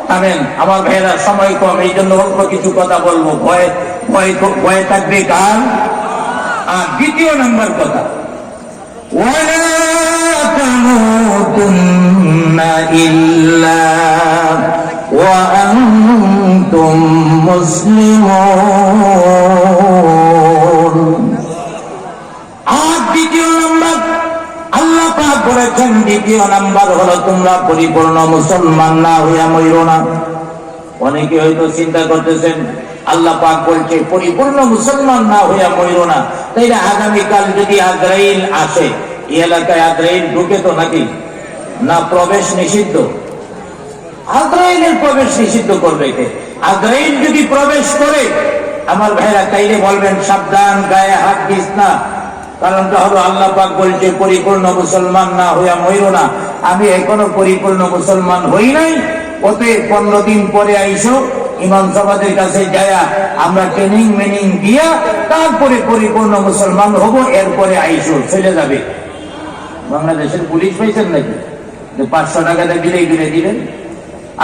থামেন আমার ভাইয়েরা, সময় কম, এই জন্য অল্প কিছু কথা বলবো। ভয়ে থাকবে কার? আর দ্বিতীয় নাম্বার কথা, ওয়ালা তামুতুন্না ইল্লা ওয়া আনতুম মুসলিমুন। আর দ্বিতীয় নাম্বার আল্লাহ পাক বলেছেন, দ্বিতীয় নাম্বার হলো তোমরা পরিপূর্ণ মুসলমান না হইয়া মইরো না। অনেকে হয়তো চিন্তা করতেছেন আল্লাহ পাক বলছে পরিপূর্ণ মুসলমান না হইয়া মইরো না, তাইলে আগামীকাল যদি আজরাইল আসে, এই এলাকায় আজরাইল ঢুকে তো নাকি না? প্রবেশ নিষিদ্ধ। আজরাইলের প্রবেশ নিষিদ্ধ করবে কে? আজরাইল যদি প্রবেশ করে আমার ভাইরা, তাইলে বলবেন সাবধান, গায়ে হাত দিস না। কারণটা হলো আল্লাহ পাক বলছে পরিপূর্ণ মুসলমান না হইয়া মইরো না। আমি এখনো পরিপূর্ণ মুসলমান হই নাই, ওতে 15 দিন পরে আইসো, ইমাম সাহেবের কাছে যায়া আমরা ট্রেনিং মেনিং দিয়া তারপরে পরিপূর্ণ মুসলমান হব, এরপরে আইসো, চলে যাবে। বাংলাদেশের পুলিশ পাইছেন নাকি যে 500 টাকাটা বিদায় করে দিবেন?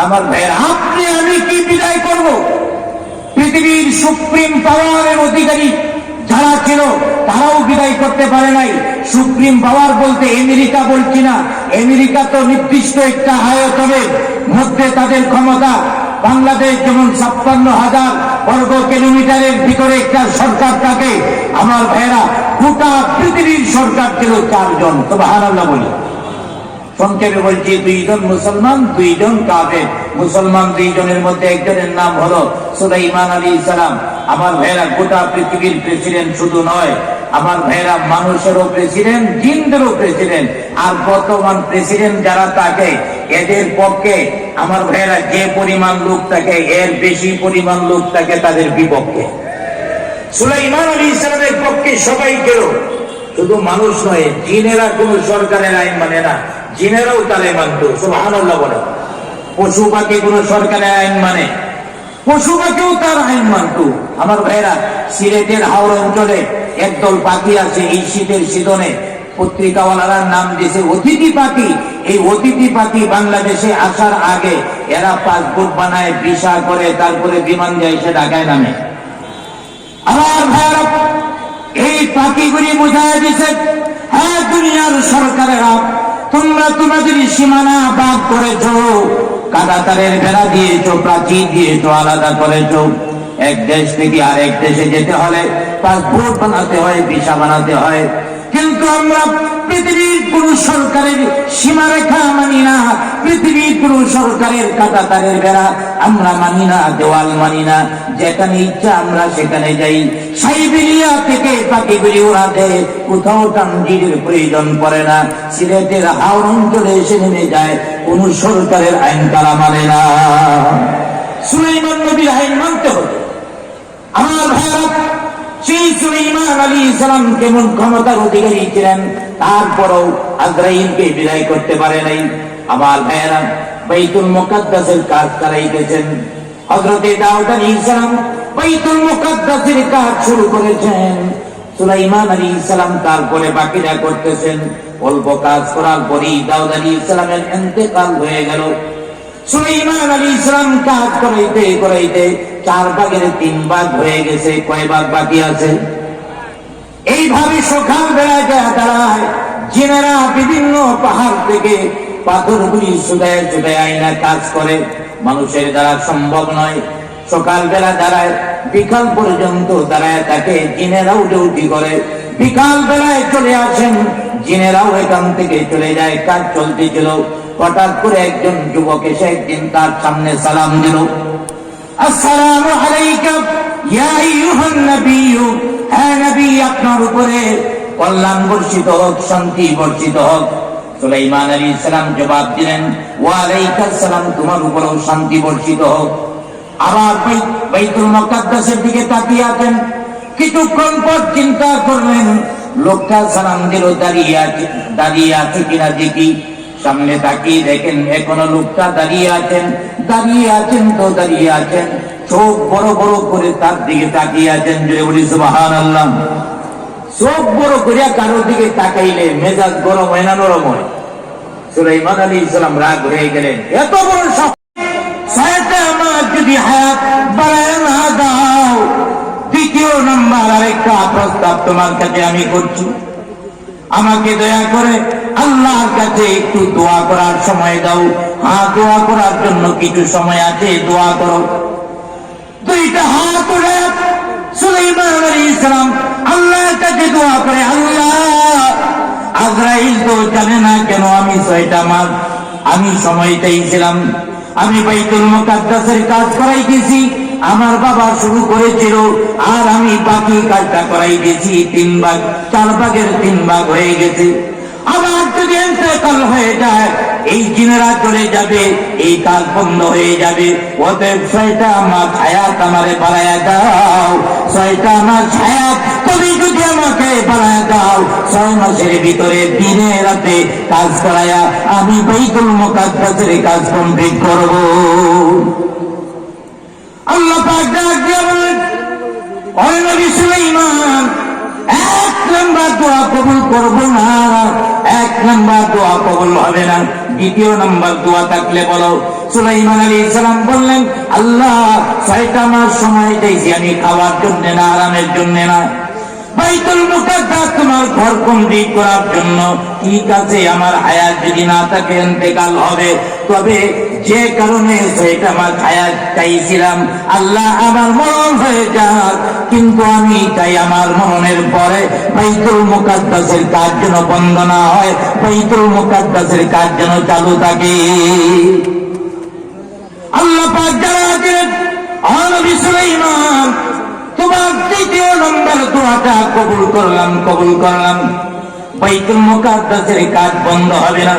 আমার ভাইয়ের, আপনি আমি কি বিদায় করব? পৃথিবীর সুপ্রিম পাওয়ারের অধিকারী যারা ছিল তারাও বিদায় করতে পারে নাই। সুপ্রিম পাওয়ার বলতে আমেরিকা বলছি না, আমেরিকা তো নির্দিষ্ট একটা আয়তনের মধ্যে তাদের ক্ষমতা। বাংলাদেশ যেমন 56,000 বর্গ কিলোমিটারের ভিতরে একটা সরকার থাকে, আমার ভাইয়েরা গোটা পৃথিবীর সরকার ছিল 4 জন। সুবহানাল্লাহ বলি। সংক্ষেপে বলছি, 2 জন মুসলমান, 2 জন কাফের। মুসলমান 2 জনের মধ্যে একজনের নাম হলো সুলাইমান আলাইহিস সালাম। আমার ভাইয়েরা, গোটা পৃথিবীর প্রেসিডেন্ট শুধু নয়, আমার ভাইয়েরা মানুষেরও প্রেসিডেন্ট, জিনদেরও প্রেসিডেন্ট। আর বর্তমান প্রেসিডেন্ট যারা থাকে, এদের পক্ষে আমার ভাইয়েরা যে পরিমাণ লোক থাকে, এর বেশি পরিমাণ লোক থাকে তাদের বিপক্ষে। সুলাইমান আলাইহিস সালামের পক্ষে সবাই গেল, শুধু মানুষ নয়, জিনেরা কোন সরকারের আইন মানে না, জিনেরাও তারে মানত। সুবহানাল্লাহ বলে। পশু পাখি কোন সরকারের আইন মানে, পশু পাখিও তার আইন মানত। আমার ভাইরা, সিলেটের হাওড় অঞ্চলে একদল পাখি আছে, এই শীতের সিজনে পত্রিকাওয়ালারা নাম দিয়েছে অতিথি পাখি। এই অতিথি পাখি বাংলাদেশে আসার আগে এরা পাসপোর্ট বানায়, ভিসা করে, তারপরে বিমান যায়, সে ঢাকায় নামে। আমার ভাইরা, এই পাখিগুলি বোঝায় দিছে, হ্যাঁ দুনিয়ার সরকারেরা তোমরা তোমাদের সীমানা বাদ করেছ, কাঁটাতারের বেড়া দিয়েছ, প্রাচীর দিয়েছ, আলাদা করেছ। এক দেশ থেকে আরেক দেশে যেতে হলে পাসপোর্ট বানাতে হয়, ভিসা বানাতে হয়। কিন্তু আমরা পৃথিবীর কোন সরকারের সীমারেখা মানি না, পৃথিবীর কোন সরকারের কাঁটাতারের বেড়া আমরা মানি না, দেওয়াল মানি না। যেখানে ইচ্ছা আমরা সেখানে যাই। সাইবেরিয়া থেকে পাখিগুলি উড়াতে কোথাও ট্রানজিটের প্রয়োজন পড়ে না। সিলেটের হাওড় অঞ্চলে এসে নেমে যায়, কোন সরকারের আইন তারা মানে না। সুলাইমান নবীর আইন মানতে হতো। আমার ভাইরা, সেই সুলাইমান আলাইহিস সালাম কেমন ক্ষমতার অধিকারী ছিলেন, তারপরও আজরাইলকে বিদায় করতে পারে নাই। আমার ভাইয়েরা, বাইতুল মুকাদ্দাসের কাজ চালাইতেছেন। হযরতে দাউদ আলাইহিস সালাম বাইতুল মুকাদ্দাসের কাজ শুরু করেছেন, সুলাইমান আলাইহিস সালাম তারপরে বাকিরা করতেছেন। অল্প কাজ করার পরেই দাউদ আলাইহিস সালামের ইন্তেকাল হয়ে গেল। সুলাইমান আলাইহিস সালাম কাজ করাইতে করাইতে 4 ভাগের 3 ভাগ হয়ে গেছে। কয় ভাগ বাকি আছে? এইভাবে সকাল বেলায় দাঁড়ায় জিনেরা বিভিন্ন পাহাড় থেকে পাথরগুলি ছুটায় ছুটায় আইনা কাজ করে। মানুষের দ্বারা সম্ভব নয়। সকাল বেলা দাঁড়ায়, বিকাল পর্যন্ত দাঁড়ায় থাকে। জিনেরাও ডিউটি করে, বিকাল বেলায় চলে আসেন, জিনেরাও এখান থেকে চলে যায়। কাজ চলতেছিল, হঠাৎ করে একজন যুবক এসে একদিন তার সামনে সালাম দিল। আসসালামু আলাইকা ইয়া আইয়ুহান নবী, হে নবী, আপনার উপরে কল্যাণ বর্ষিত হোক, শান্তি বর্ষিত হোক। সুলাইমান আলাইহিস সালাম জবাব দিলেন, ওয়া আলাইকাস সালাম, তোমার উপরেও শান্তি বর্ষিত হোক। আবার বাইতুল মুকাদ্দাসের দিকে তাকিয়ে আছেন। কিছুক্ষণ পর চিন্তা করলেন, লোকটা সালাম দিল, দাঁড়িয়ে আছে কিনা দেখি। সামনে তাকিয়ে দেখেন এখনো লোকটা দাঁড়িয়ে আছেন। দাঁড়িয়ে আছেন, চোখ বড় বড় করে তার দিকে তাকিয়ে আছেন। জোরে বলি সুবহানাল্লাহ। চোখ বড় করিয়া কারোর দিকে তাকাইলে মেজাজ গরম হয় না নরম হয়? সুলাইমান আলাইহিস সালাম রাগ হয়ে গেলেন, এত বড় ছয়টা মাস যদি হায়াত বাড়ায় না দাও, দ্বিতীয় নাম্বার আরেকটা প্রস্তাব তোমার কাছে আমি করছি, আমাকে দয়া করে আল্লাহর কাছে একটু দোয়া করার সময় দাও। হ্যাঁ, দোয়া করার জন্য কিছু সময় আছে, দোয়া করো। দুইটা হাত উঠে সুলাইমান আলাইহিস সালাম আল্লাহর কাছে দোয়া করে, আল্লাহ, আজরাইল তো জানে না কেন আমি 6টা মাস আমি সময় চাইছিলাম, আমি বাইতুল মুকাদ্দাসের কাজ করাইতেছি, আমার বাবা শুরু করেছিল, আর আমি বাকি কাজটা করাই দিয়েছি, 3 ভাগ, 4 ভাগের 3 ভাগ হয়ে গেছে। আমার যদি ইন্তেকাল হয়ে যায়, এই জিনেরা চলে যাবে, এই কাজ বন্ধ হয়ে যাবে। অতএব 6টা মাস হায়াত আমারে বাড়ায়া দাও, 6টা মাস হায়াত তুমি যদি আমাকে বাড়ায়া দাও, 6 মাসের ভিতরে দিনে রাতে কাজ করায়া আমি বাইতুল মুকাদ্দাসের কাজ কমপ্লিট করব। আল্লাহ পাক ডাক দিয়ে বলেন, ও নবী সুলাইমান, 1 নাম্বার দোয়া কবুল করব না, 1 নাম্বার দোয়া কবুল হবে না, দ্বিতীয় নাম্বার দোয়া থাকলে বলো। সুলাইমান আলাইহিস সালাম বললেন, আল্লাহ, 6টা মাস সময় চাইছি আমি খাওয়ার জন্য না, আরামের জন্য না, বাইতুল মুকাদ্দাস তোমার ঘর কমপ্লিট করার জন্য। ঠিক আছে, আমার হায়াত যদি না থাকে ইন্তেকাল হবে, তবে যে কারণে 6টা মাস হায়াত চাইছিলাম, আল্লাহ আমার মরণ হয়ে যাক, কিন্তু আমি চাই আমার মরণের পরে বাইতুল মুকাদ্দাসের কাজ যেন বন্ধ না হয়, বাইতুল মুকাদ্দাসের কাজ যেন চালু থাকে। আল্লাহ পাক জানালেন, ও নবী সুলাইমান, তোমার দ্বিতীয় নম্বর দোয়াটা কবুল করলাম। বাইতুল মুকাদ্দাসের কাজ বন্ধ হবে না,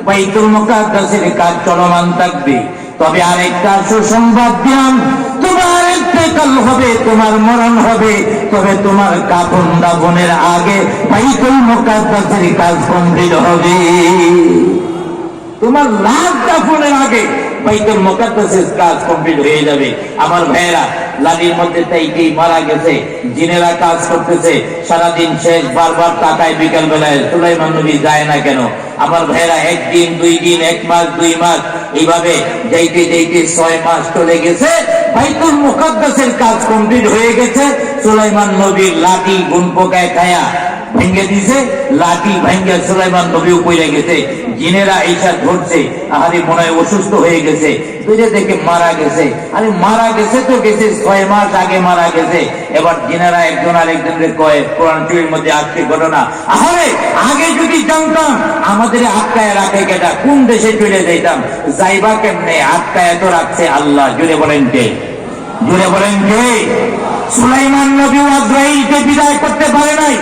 বাইতুল মুকাদ্দাসের কাজ চলমান থাকবে। তবে আরেকটা সুসংবাদ দিলাম, তোমার ইন্তেকাল হবে, তোমার মরণ হবে, তবে তোমার কাফন দাফনের আগে বাইতুল মুকাদ্দাসের কাজ কমপ্লিট হবে। তোমার লাশ দাফনের আগে বাইতুল মুকাদ্দাসের কাজ কমপ্লিট হয়ে যাবে। আমার ভাইয়েরা, লালির মধ্যে তাইকেই মারা গেছে, জিনেরা কাজ করতেছে সারাদিন, শেষ বারবার তাকায় বিকাল বেলায়, সুলাইমান নবী যায় না কেন? আমার ভাইয়েরা, 1 দিন 2 দিন 1 মাস 2 মাস এইভাবে যাইতে যাইতে 6 মাস চলে গেছে, বাইতুল মুকাদ্দাসের কাজ কমপ্লিট হয়ে গেছে। সুলাইমান নবীর লাঠি গুণ পোকায় খায়া ভেঙে দিছে, লাঠি ভেঙে সুলাইমান নবীও পড়ে গেছে। জিনেরা এইসা ধরছে, আরে মনে হয় অসুস্থ হয়ে গেছে, ধীরে দেখে মারা গেছে। আরে মারা গেছে তো গেছে, 6 মাস আগে মারা গেছে। এবার জিনেরা একজন আরেকজনকে কয়, কোরআন শরীফের মধ্যে আসছে ঘটনা, আরে আগে যদি জানতাম আমাদের আটকায় রাখে কেটা, কোন দেশে চলে যাইতাম, যাইবা কেমনে, আটকায় তো রাখছে আল্লাহ। জুড়ে বলেন কে? জুড়ে বলেন কে? সুলাইমান নবী আজরাইলকে বিদায় করতে পারে নাই,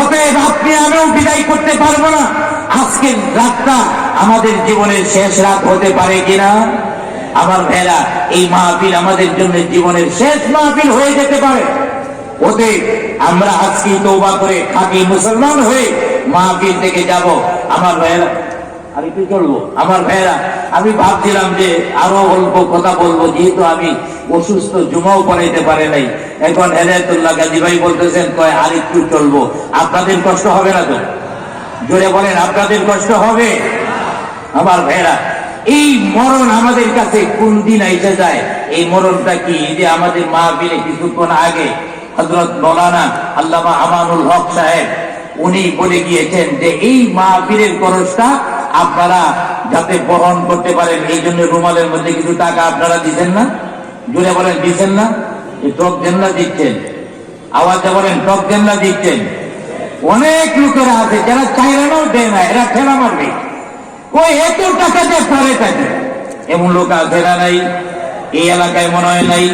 অতএব আপনি আমিও বিদায় করতে পারবো না। আজকের রাতটা আমাদের জীবনের শেষ রাত হতে পারে কিনা? আমার ভাইরা, এই মাহফিল আমাদের জন্য জীবনের শেষ মাহফিল হয়ে যেতে পারে। অতএব আমরা আজকে তওবা করে খাঁটি মুসলমান হয়ে মাহফিল থেকে যাব। আমার ভাইরা, আমি কি চলবো? আমার ভাইরা, আমি ভাবছিলাম যে আরো অল্প কথা বলবো, যেহেতু আমি অসুস্থ, জুমাও পড়াইতে পারে নাই। এখন হেদায়েতুল্লাহ গাজী ভাই বলতেছেন, কয় আর একটু চলবো। আপনাদের কষ্ট হবে না তো? জোরে বলেন, আপনাদের কষ্ট হবে? আমার ভাইরা, এই মরণ আমাদের কাছে কোন দিন এসে যায়? এই মরণটা কি? যে আমাদের মাহফিলে কিছুক্ষণ আগে হযরত মাওলানা আল্লামা আমানুল হক সাহেব উনি বলে গিয়েছেন যে এই মাহফিলের খরচটা আপনারা যাতে বহন করতে পারেন, এই জন্য রুমালের মধ্যে কিছু টাকা আপনারা দিচ্ছেন না? জুড়ে বলেন, দিচ্ছেন না? টক দেন না, দিচ্ছেন? আওয়াজে বলেন, টক দেন না, দিচ্ছেন? অনেক লোকেরা আছে যারা চাইলেও দেয় না, এরা ঠেলা মারবে, ওই এত টাকা দিয়ে পরে থাকে, এমন লোক আছে না? নাই? এই এলাকায় মনে হয় নাই?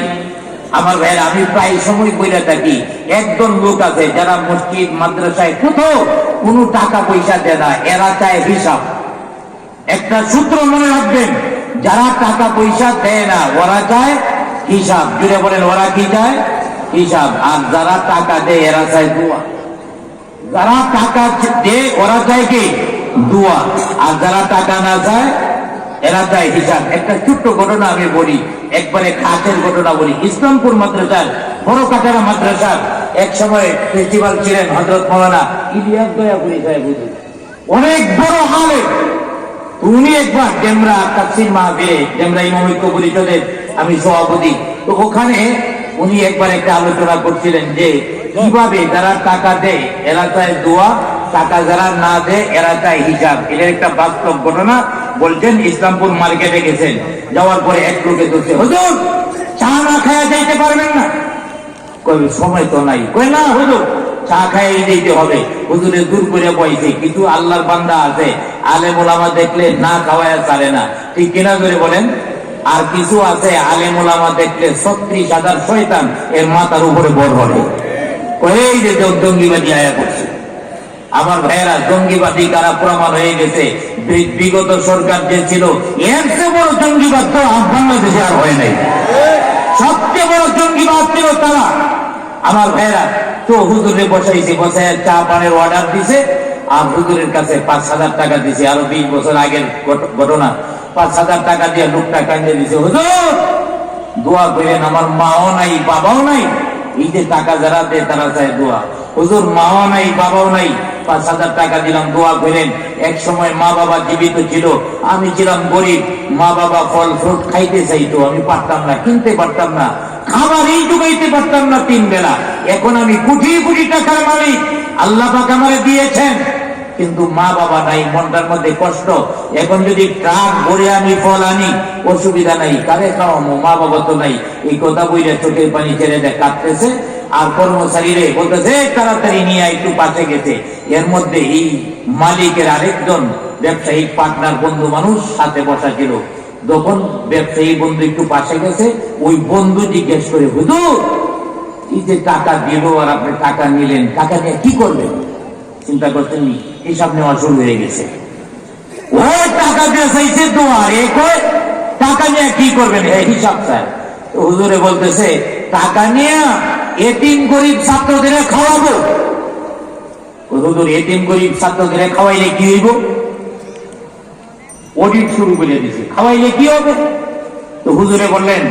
আমার ভাইয়ের, আমি প্রায় সময় বইলে থাকি, একজন লোক আছে যারা মসজিদ মাদ্রাসায় কোথাও কোনো টাকা পয়সা দেয় না, এরা চায় হিসাব। একটা সূত্র মনে রাখবেন, যারা টাকা পয়সা দেয় না ওরা চায় হিসাব। জুড়ে বলেন, ওরা কি চায়? হিসাব। আর যারা টাকা দেয় এরা চায় দোয়া। যারা টাকা দেয় ওরা চায় কি? দোয়া। আর যারা টাকা না চায় এরা চায় হিসাব। একটা ছোট্ট ঘটনা আমি বলি, একবারে খাসের ঘটনা বলি। ইসলামপুর মাদ্রাসার, বড় কাটারা মাদ্রাসার এক সময় প্রিন্সিপাল ছিলেন হযরত মাওলানা ইলিয়াস দয়াপুরি সাহেব। অনেক বড় আলেম, উনি একবার ডেমরা তাফসীর মাহফিলে, ডেমরা ইমাম ঐক্য পরিষদের আমি সভাপতি, তো ওখানে উনি একবার একটা আলোচনা করছিলেন যে কিভাবে যারা টাকা দেয় এরা চায় দোয়া, টাকা যারা না দেয় এরা চায় হিসাব। এটা একটা বাস্তব ঘটনা। বলছেন ইসলামপুর মার্কেটে গেছেন, যাওয়ার পরে এক লোকে ধরছে, হুজুর চা না খায়া যাইতে পারবেন না? কই সময় তো নাই। কই না হুজুর চা খাই দিতে হবে। হুজুরে দূর করে বইছে, কিছু আল্লাহর বান্দা আছে আলেম ওলামা দেখলে না খাওয়ায় ছাড়ে না, ঠিক কিনা করে বলেন? আর কিছু আছে আলেম ওলামা দেখলে 36,000 শয়তান এর মাথার উপরে বড় হবে। এই যে জঙ্গিবাদী আয়া করছে। আমার ভাইয়েরা, জঙ্গিবাদী কারা প্রমাণ হয়ে গেছে। বিগত সরকার যে ছিল এর চেয়ে বড় জঙ্গিবাদ তো বাংলাদেশে আর হয় নাই। সবচেয়ে বড় জঙ্গিবাদ ছিল তারা। আমার ভাইয়েরা, তো হুজুরে বসাইছে, বসায় চা পানের অর্ডার দিছে, আর হুজুরের কাছে 5,000 টাকা দিছে। আরো 20 বছর আগের ঘটনা। 5,000 টাকা দিয়ে লোকটা কান্দে দিছে, হুজুর দোয়া করেন, আমার মাও নাই বাবাও নাই। এই যে টাকা যারা দেয় তারা চায় দোয়া। হুজুর মাও নাই বাবাও নাই, 5,000 টাকা দিলাম, দোয়া করেন। এক সময় মা বাবা জীবিত ছিল, আমি ছিলাম গরিব, মা বাবা ফল ফ্রুট খাইতে চাইতো, আমি পারতাম না, কিনতে পারতাম না, খাবার এই ডুবাইতে পারতাম না 3 বেলা। এখন আমি কোটি কোটি টাকার মালিক, আল্লাহ পাক আমারে দিয়েছেন, কিন্তু মা বাবা নাই, মনটার মধ্যে কষ্ট। এখন যদি ট্রাক ভরে আমি ফল আনি, অসুবিধা নাই, কারে খাওয়াবো, মা বাবা তো নাই। এই কথা বইলে চোখের পানি ছেড়ে দেয়, কাঁদতেছে। আর কর্মচারীরে বলতেছে তাড়াতাড়ি নিয়ে একটু পাশে গেছে। এর মধ্যে এই মালিকের আরেকজন ব্যবসায়িক পার্টনার বন্ধু মানুষ সাথে বসা ছিল। যখন ব্যবসায়ী বন্ধু একটু পাশে গেছে, ওই বন্ধু জিজ্ঞেস করে, হুজুর এই যে টাকা দিল আর আপনি টাকা নিলেন, টাকা নিয়ে কি করবেন? চিন্তা করতেন, হিসাব নেওয়া শুরু হয়ে গেছে। ওই টাকা দিয়ে চাইছে দোয়া, টাকা নিয়ে কি করবেন? হিসাব স্যার। হুজুরে বলতেছে, টাকা নিয়ে এতিম গরিব ছাত্রদের খাওয়াবো। হুজুর এতিম গরিব ছাত্রদের খাওয়াইলে কি হইব? অডিট শুরু করে দিছে, খাওয়াইলে কি হবে? তো হুজুরে বললেন,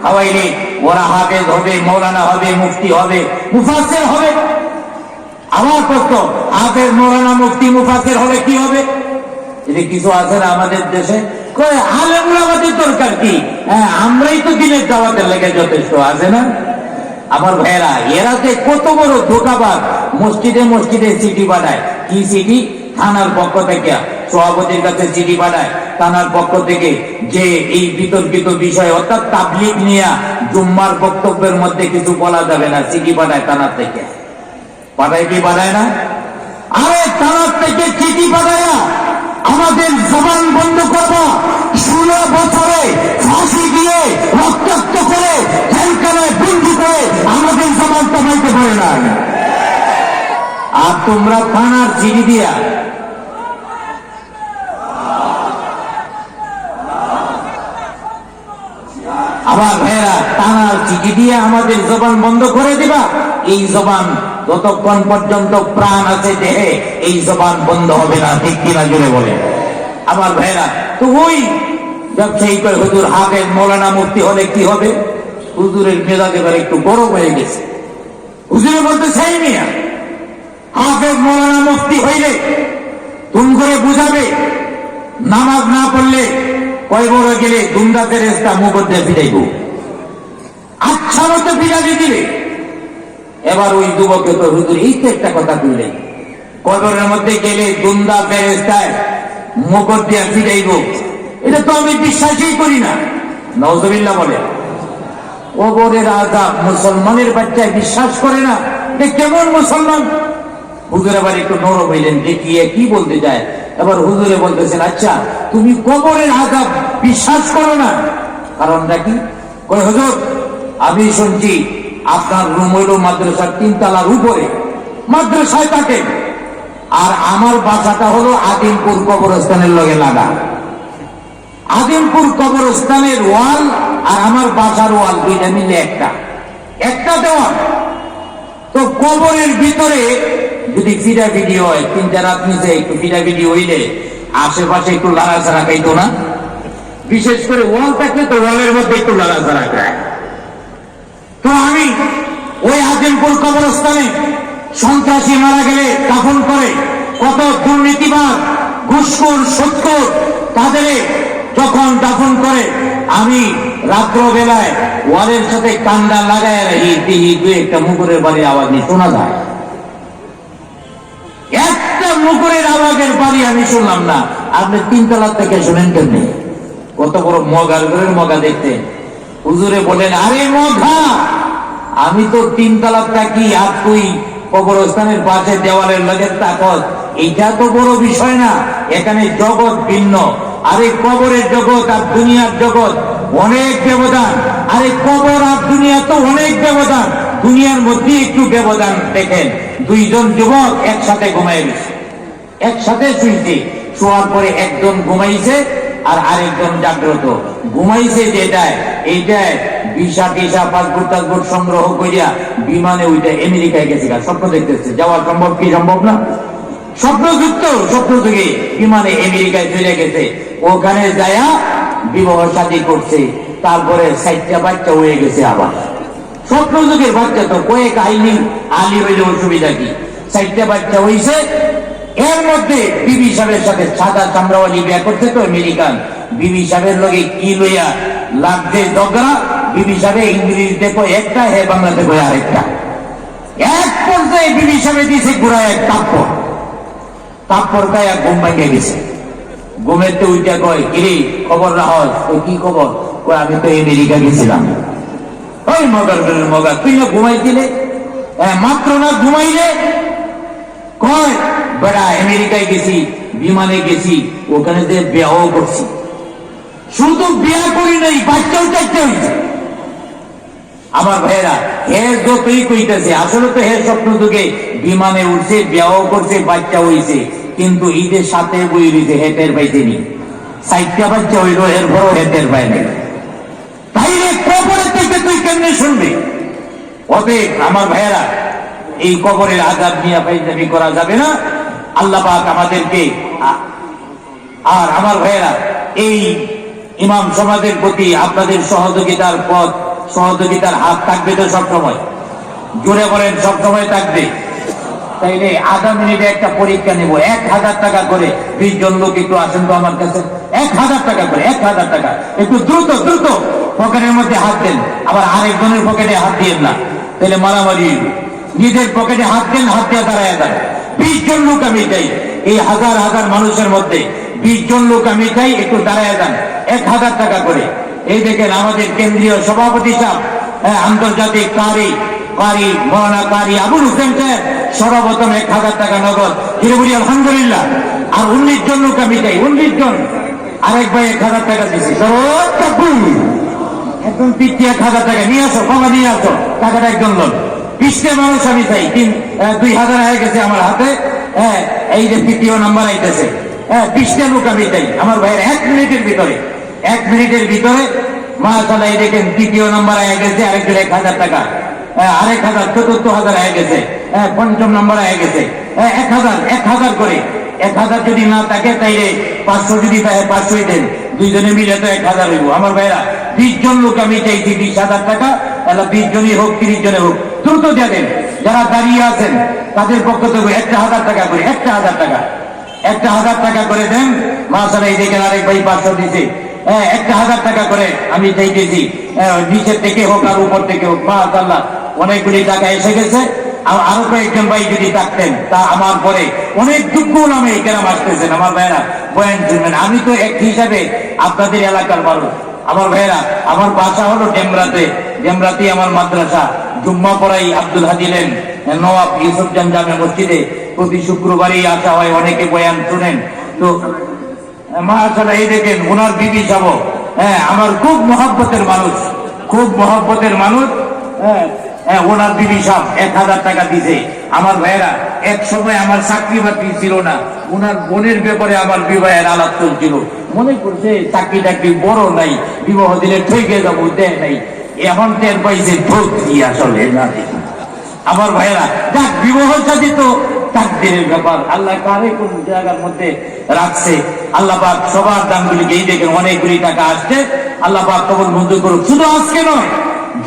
খাওয়াইলে ওরা হাফেজ হবে, মৌলানা হবে, মুফতি হবে, মুফাসসির হবে। আমার প্রশ্ন, হাফেজ মৌলানা মুফতি মুফাসসির হলে কি হবে? যদি কিছু আছে না আমাদের দেশে, কয় আলেম আমাদের দরকার কি? হ্যাঁ, আমরাই তো দিনের দাওয়াতের লেগে যথেষ্ট, আছে না? আমার ভাইয়েরা, এরা যে কত বড় ধোঁকাবাজ। মসজিদে মসজিদে চিঠি পাঠায়। কি চিঠি? থানার পক্ষ থেকে সভাপতির কাছে চিঠি পাঠায়, থানার পক্ষ থেকে, যে এই বিতর্কিত বিষয় অর্থাৎ তাবলীগ নিয়ে জুম্মার বক্তব্যের মধ্যে কিছু বলা যাবে না, চিঠি পাঠায় থানার থেকে। পাঠায় কি পাঠায় না? আরে থানার থেকে চিঠি পাঠায় আমাদের জবান বন্ধ করবো, 16 বছরে ফাঁসি দিয়ে রক্তাক্ত করে জেলখানায় বন্দি করে আমাদের জবান থামাইতে পারে না। আর তোমরা থানার চিঠি দিয়া আবার ভাইয়েরা, থানার চিঠি দিয়ে আমাদের জবান বন্ধ করে দিবা। এই জবান যতক্ষণ পর্যন্ত প্রাণ আছে দেহে, এই জবান বন্ধ হবে না, ঠিক কিনা জুড়ে বলে? আমার ভাইয়েরা, তো ওই ব্যবসায়ী করে, হুজুর হাফেজ মৌলানা মুফতি হলে কি হবে? হুজুরের মেজাজ এবার একটু গরম হয়ে গেছে। হুজুরে বলতে চাই মিয়া, হাফেজ মৌলানা মুফতি হইলে তুম করে বুঝাবে, নামাজ না পড়লে কয় বড় গেলে দুমদা ফেরেশতা মুখে ফিরাইব, আচ্ছা মতো ফিরাবি দিবে। এবার ওই যুবকে তো হুজুর এই তো একটা কথা বললেন, কবরের মধ্যে গেলে দুমদা ফেরেশতায় মুখর দিয়ে ফিরাইব, এটা তো আমি বিশ্বাসই করি না। নাউজুবিল্লাহ বলে। কবরের আযাব মুসলমানের বাচ্চায় বিশ্বাস করে না, এটা কেমন মুসলমান? হুজুর আবার একটু নরম হইলেন, দেখিয়ে কি বলতে যায়। এবার হুজুরে বলতেছেন, আচ্ছা তুমি কবরের আযাব বিশ্বাস করো না, কারণটা কি? কই হুজুর, আমি শুনছি আপনার রুম হইল মাদ্রাসার 3 তলার উপরে, মাদ্রাসায় থাকেন, আর আমার বাসাটা হলো আদিমপুর কবরস্থানের লগে লাগা। আদিমপুর কবরস্থানের ওয়াল আর আমার বাসার ওয়াল দুইটা মিলে একটা দেওয়াল। তো কবরের ভিতরে যদি ফিরাফিরি হয়, 3-4 রাত নিচে একটু ফিরাফিরি হইলে আশেপাশে একটু লাড়াচাড়া খাইতো না? বিশেষ করে ওয়াল থাকলে তো ওয়ালের মধ্যে একটু লাড়াচাড়া খায়। তো আমি ওই আজিমপুর কবরস্থানে সন্ত্রাসী মারা গেলে কাফন করে কত দুর্নীতিবাদ, ঘুষখোর, সুদখোর তাদের যখন দাফন করে আমি রাত্র বেলায় ওয়ালের সাথে কান্ডা লাগায় রাখি, দুই একটা মুকুরের বাড়ির আওয়াজ শোনা যায়। একটা মুকুরের আওয়াজের বাড়ি আমি শুনলাম না। আপনি 3 তলা থেকে শুনেন কেমনি? কত বড় মগার ঘরের মগা দেখতে। হুজুরে বলেন, আরে মগা, আমি তো 3 তলা থাকি আর তুই কবরস্থানের পাশে দেওয়ালের লগে তাকত, এটা তো বড় বিষয় না। এখানে জগৎ ভিন্ন। আরে কবরের জগৎ আর দুনিয়ার জগৎ অনেক ব্যবধান। আরে কবর আর দুনিয়া তো অনেক ব্যবধান। দুনিয়ার মধ্যে একটু ব্যবধান দেখেন। 2 জন যুবক একসাথে ঘুমাই গেছে, একসাথে শুইছে। শোয়ার পরে একজন ঘুমাইছে আর আরেকজন জাগ্রত। ঘুমাইছে যেটায়, এইটায় ভিসা টিসা পাসপোর্ট সংগ্রহ করিয়া বিমানে ওইটা আমেরিকায় গেছে। স্বপ্ন দেখতেছে, যাওয়া সম্ভব কি সম্ভব না? স্বপ্নযুক্ত, স্বপ্ন যুগে বিমানে আমেরিকায় চলে গেছে। ওখানে যায়া বিবাহ শাদী করছে। তারপরে 4টা বাচ্চা হয়ে গেছে। আবার স্বপ্ন যুগের বাচ্চা তো কয়েক আলি হইলে অসুবিধা কি? 4টা বাচ্চা হয়েছে। এর মধ্যে বিবি সাহেবের সাথে সাদা চামড়াওয়ালি বিয়া করছে তো আমেরিকান। বিবি সাহেবের লগে কি লইয়া লাগছে ঝগড়া। বিবি সাহেব ইংরেজিতে কয় একটা, হে বাংলাতে কয় আরেকটা। এক পর্যায়ে বিবি সাহেব দিয়েছে ঘুরায় এক তাপ্পর গায়ে ঘুম ভাঙে গেছে। ঘুমের তো উইটা কয়, কিরে খবর রাহস? কি খবর? কয়, আমি তো আমেরিকা গেছিলাম। ওই মগার মগা, তুই না ঘুমাইছিলে? মাত্র না ঘুমাইলে? কয়, বেড়া আমেরিকায় গেছি, বিমানে গেছি, ওখানে যে বিয়াও করছি। শুধু বিয়া করি নাই, বাচ্চাও 4টে হয়েছে। আমার ভাইয়েরা, হে যতই কইতেছে, আসলে তো হে স্বপ্ন যুগে বিমানে উঠছে, বিয়াও করছে, বাচ্চা হয়েছে, কিন্তু ঈদের সাথে বই রয়েছে, হেটের পাইতে নি। 4টা বাচ্চা হইল, এরপরও হেটের পায় নাই। তাইলে কবরের থেকে তুই কেমনে শুনবি? অতএব আমার ভাইয়েরা, এই কবরের আযাব নিয়ে ফাইজলামি করা যাবে না। আল্লাহ পাক আমাদেরকে, আর আমার ভাইয়েরা, এই ইমাম সমাজের প্রতি আপনাদের সহযোগিতার পথ, সহযোগিতার হাত থাকবে তো সবসময়? জোরে বলেন, সবসময় থাকবে। তাইলে আধা মিনিটে একটা পরীক্ষা নেব। 1000 টাকা করে 20 জন লোক একটু আসেন তো আমার কাছে। 1000 টাকা করে, 1000 টাকা। একটু দ্রুত দ্রুত পকেটের মধ্যে হাত দেন, আবার আরেকজনের পকেটে হাত দিয়েন না, তাহলে মারামারি। নিজের পকেটে হাত দেন, হাত দিয়ে দাঁড়ায় যান। 20 জন লোক আমি চাই এই হাজার হাজার মানুষের মধ্যে। 20 জন লোক আমি চাই, একটু দাঁড়ায় যান। 1000 টাকা করে। এই দেখেন আমাদের কেন্দ্রীয় সভাপতি সাহেব, আন্তর্জাতিক কারি মৌলানা কারি আবুল হোসেন সাহেব সর্বপ্রথম 1000 টাকা নগদ ফিরে বলি আলহামদুলিল্লাহ। আর 19 জন লোক আমি চাই, 19 জন। আরেক ভাই 1000 টাকা দিচ্ছি, একদম পিঠে 1000 টাকা নিয়ে আসো, বাবা নিয়ে আসো টাকাটা। একজন লোক 20টা মানুষ আমি চাই। 2000 হয়ে গেছে আমার হাতে। এই যে 3য় নাম্বার আইতেছে। 20টা লোক আমি চাই আমার ভাইয়ের। 1 মিনিটের ভিতরে মাশাআল্লাহ, এই দেখেন 3য় নাম্বার হয়ে গেছে। আরেকজন 1000 টাকা, 1000, 74,000 হয়ে গেছে। 5ম নাম্বার হয়ে গেছে। 1000 করে। 1000 যদি না থাকে তাইলে 500, যদি 500 দেন, 2 জনে মিলে তো 1000 হইব। আমার ভাইরা, 20 জন লোক আমি চাইছি, 20,000 টাকা। তাহলে 20 জনই হোক, 30 জনে হোক, দ্রুত দেন। যারা দাঁড়িয়ে আছেন তাদের পক্ষ থেকে 1000 টাকা করে, 1000 টাকা, 1000 টাকা করে দেন। মাশাআল্লাহ, এই দেখেন আরেক ভাই 500 দিছে। 1000 টাকা করে আমি চাইতেছি, নিচের থেকে হোক আর উপর থেকে হোক। মাশাআল্লাহ, অনেকগুলি টাকা এসে গেছে। আরো কয়েকজন ভাই যদি থাকতেন, তা আমার পরে অনেক যোগ্য নামে কেরাম আসতেছেন। আমার ভাইয়েরা, বয়ান শুনবেন। আমি তো এক হিসাবে আপনাদের এলাকার মানুষ। আমার ভাইয়েরা, আমার বাসা হলো ডেমরাতে আমার মাদ্রাসা। জুম্মা পড়াই আব্দুল হাদিলেন নওয়াব ইউসুফ জামে মসজিদে। প্রতি শুক্রবারই আসা হয়, অনেকে বয়ান শুনেন। তো মাশাআল্লাহ, এই দেখেন ওনার বিবি যাব, আমার খুব মহব্বতের মানুষ, খুব মহব্বতের মানুষ। ওনার বিবি সাহেব 1000 টাকা দিছে। আমার ভাইয়েরা, এক সময় আমার চাকরি বাকরি ছিল না, ওনার বোনের ব্যাপারে আমার বিবাহের আলাপ চলছিল। মনে করছে চাকরি টাকরি বড় নাই, বিবাহ দিলে ঠকে যাবো, দেয় নাই। এখন টের পাইছে ঠক কি আসলে না। আমার ভাইয়েরা, যাক, বিবাহ সাথে তো তাকদীরের ব্যাপার। আল্লাহ কারে কোন জায়গার মধ্যে রাখছে। আল্লাহ পাক সবার দানগুলিকে, এই দেখেন অনেকগুলি টাকা আসছে। আল্লাহ পাক কবুল মঞ্জুর করুক। শুধু আজকে নয়,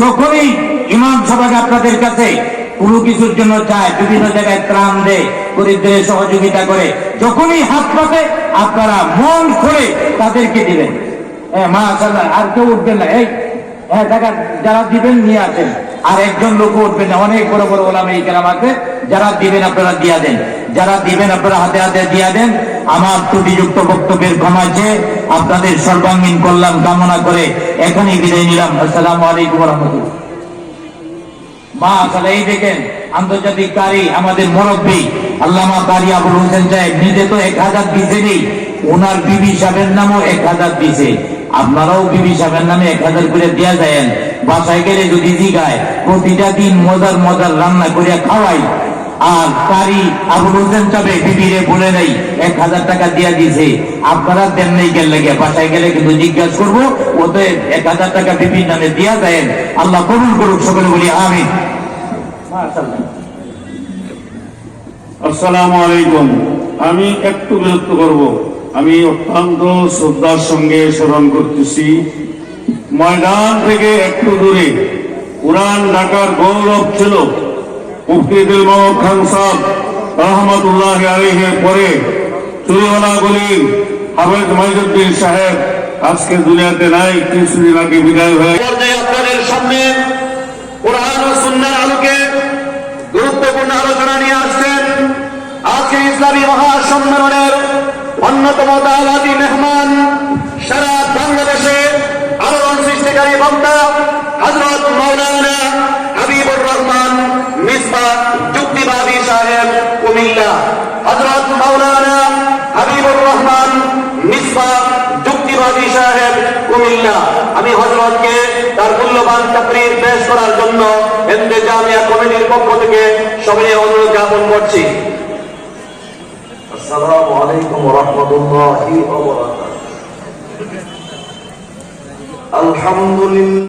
যখনই ইমাম সভাকে আপনাদের কাছে কোনো কিছুর জন্য চায়, বিভিন্ন জায়গায় ত্রাণ দেয়, গরিবদের সহযোগিতা করে, যখনই হাত পাতে আপনারা মন করে তাদেরকে দিবেন। মাশাআল্লাহ, আর কেউ উঠবেন না, এই টাকা যারা দিবেন নিয়ে আসেন, আর একজন লোক উঠবেন না। অনেক বড় বড় ওলামায়ে কেরাম আছে, যারা দিবেন আপনারা দিয়া দেন, যারা দিবেন আপনারা হাতে হাতে দিয়া দেন। আমার ত্রুটিযুক্ত বক্তব্যের ক্ষমা চেয়ে আপনাদের সর্বাঙ্গীন কল্যাণ কামনা করে এখানেই বিদায় নিলাম। আসসালামু আলাইকুম ওয়া রাহমাতুল্লাহ। মাশাআল্লাহ, এই দেখেন আন্তর্জাতিক কারি আমাদের মুরব্বী আল্লামা কারি আবুল হোসেন সাহেব নিজে তো 1000 দিছেনই, ওনার বিবি সাহেবের নামও 1000 দিছে। আপনারাও বিবি সাহেবের নামে 1000 করে দেয়া যায়। বাসায় গেলে যদি জিগায়, প্রতিটা দিন মজার মজার রান্না করে খাওয়াই। আর কারি আবুল হোসেন সাহেব বিবিরে বলে নেই 1000 টাকা দিয়া দিছে, আপনারা দেন নেই গেল লাগে। বাসায় গেলে কিন্তু জিজ্ঞাসা করবো, ওদের 1000 টাকা বিবির নামে দেয়া যায়। আল্লাহ কবুল করুক, সকলে বলি আমিন। আসসালামু আলাইকুম। আমি একটু বিরক্ত করব। আমি অত্যন্ত শ্রদ্ধার সঙ্গে স্মরণ করতেছি, ময়দান থেকে একটু দূরে পুরান ঢাকার গৌরব ছিল মুফতি দিল মোহাম্মদ খান সাহেব রহমতুল্লাহ আলাইহির পরে চুরিওয়ালা গলির হাফেজ মাইজুদ্দিন সাহেব আজকে দুনিয়াতে নাই, কিছুদিন আগে বিদায় হয়ে। আপনাদের সামনে কোরআন ও সুন্নাহর আলোকে গুরুত্বপূর্ণ আলোচনা নিয়ে আসছেন আজকে ইসলামী মহাসম্মেলনের অন্যতম দাওয়াতি মেহমান, সারা বাংলাদেশে আলোড়ন সৃষ্টিকারী বক্তা হযরত মাওলানা হাবিবুর রহমান মিসবাহ যুক্তিবাদী সাহেব কুমিল্লা। হযরত মাওলানা হাবিবুর রহমান মিসবাহ যুক্তিবাদী সাহেব কুমিল্লা। আমি হযরতকে তার মূল্যবান তাকরীর পেশ করার জন্য হিন্দু জামিয়া কমিটির পক্ষ থেকে সবাই অনুরোধ জ্ঞাপন করছি। আসসালামু আলাইকুম ওয়া রাহমাতুল্লাহি ওয়া বারাকাতুহু। আলহামদুলিল্লাহ।